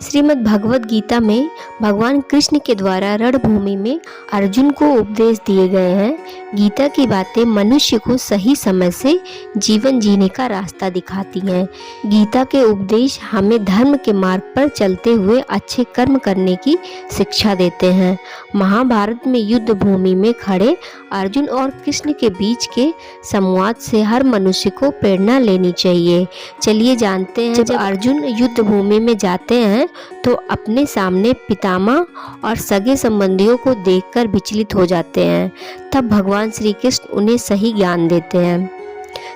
श्रीमद् भगवद गीता में भगवान कृष्ण के द्वारा रणभूमि में अर्जुन को उपदेश दिए गए हैं। गीता की बातें मनुष्य को सही समय से जीवन जीने का रास्ता दिखाती हैं। गीता के उपदेश हमें धर्म के मार्ग पर चलते हुए अच्छे कर्म करने की शिक्षा देते हैं। महाभारत में युद्ध भूमि में खड़े अर्जुन और कृष्ण के बीच के संवाद से हर मनुष्य को प्रेरणा लेनी चाहिए। चलिए जानते हैं, जब अर्जुन युद्ध भूमि में जाते हैं तो अपने सामने पितामह और सगे संबंधियों को देखकर विचलित हो जाते हैं। तब भगवान श्री कृष्ण उन्हें सही ज्ञान देते हैं।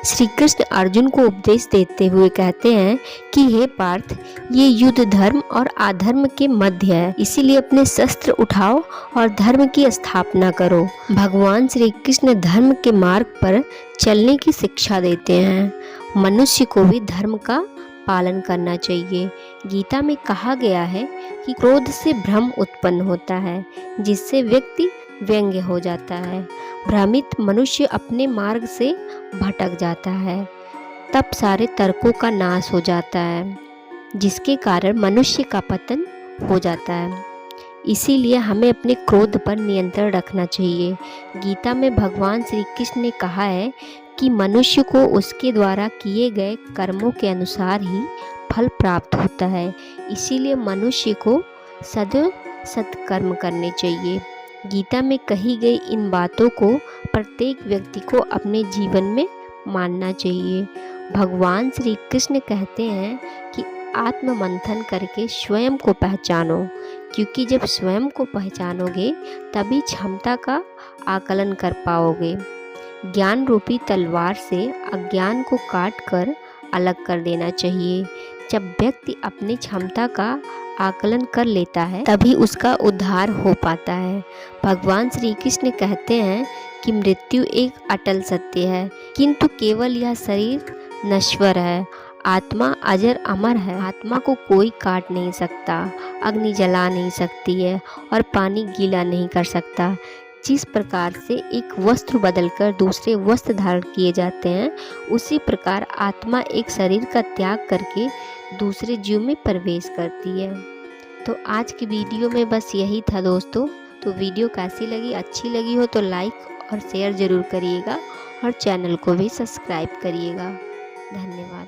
श्री कृष्ण अर्जुन को उपदेश देते हुए कहते हैं कि हे पार्थ, ये युद्ध धर्म और अधर्म के मध्य है, इसीलिए अपने शस्त्र उठाओ और धर्म की स्थापना करो। भगवान श्री कृष्ण धर्म के मार्ग पर चलने की शिक्षा देते हैं। मनुष्य को भी धर्म का पालन करना चाहिए। गीता में कहा गया है कि क्रोध से भ्रम उत्पन्न होता है, जिससे व्यक्ति व्यंग्य हो जाता है। भ्रमित मनुष्य अपने मार्ग से भटक जाता है, तब सारे तर्कों का नाश हो जाता है, जिसके कारण मनुष्य का पतन हो जाता है। इसीलिए हमें अपने क्रोध पर नियंत्रण रखना चाहिए। गीता में भगवान श्री कृष्ण ने कहा है कि मनुष्य को उसके द्वारा किए गए कर्मों के अनुसार ही फल प्राप्त होता है। इसीलिए मनुष्य को सदैव सत्कर्म करने चाहिए। गीता में कही गई इन बातों को प्रत्येक व्यक्ति को अपने जीवन में मानना चाहिए। भगवान श्री कृष्ण कहते हैं कि आत्म मंथन करके स्वयं को पहचानो, क्योंकि जब स्वयं को पहचानोगे तभी क्षमता का आकलन कर पाओगे। ज्ञान रूपी तलवार से अज्ञान को काट कर अलग कर देना चाहिए। जब व्यक्ति अपनी क्षमता का आकलन कर लेता है तभी उसका उद्धार हो पाता है। भगवान श्री कृष्ण कहते हैं कि मृत्यु एक अटल सत्य है, किंतु केवल यह शरीर नश्वर है। आत्मा अजर अमर है। आत्मा को कोई काट नहीं सकता, अग्नि जला नहीं सकती है और पानी गीला नहीं कर सकता। जिस प्रकार से एक वस्त्र बदलकर दूसरे वस्त्र धारण किए जाते हैं, उसी प्रकार आत्मा एक शरीर का त्याग करके दूसरे जीव में प्रवेश करती है। तो आज की वीडियो में बस यही था दोस्तों। तो वीडियो कैसी लगी, अच्छी लगी हो तो लाइक और शेयर ज़रूर करिएगा और चैनल को भी सब्सक्राइब करिएगा। धन्यवाद।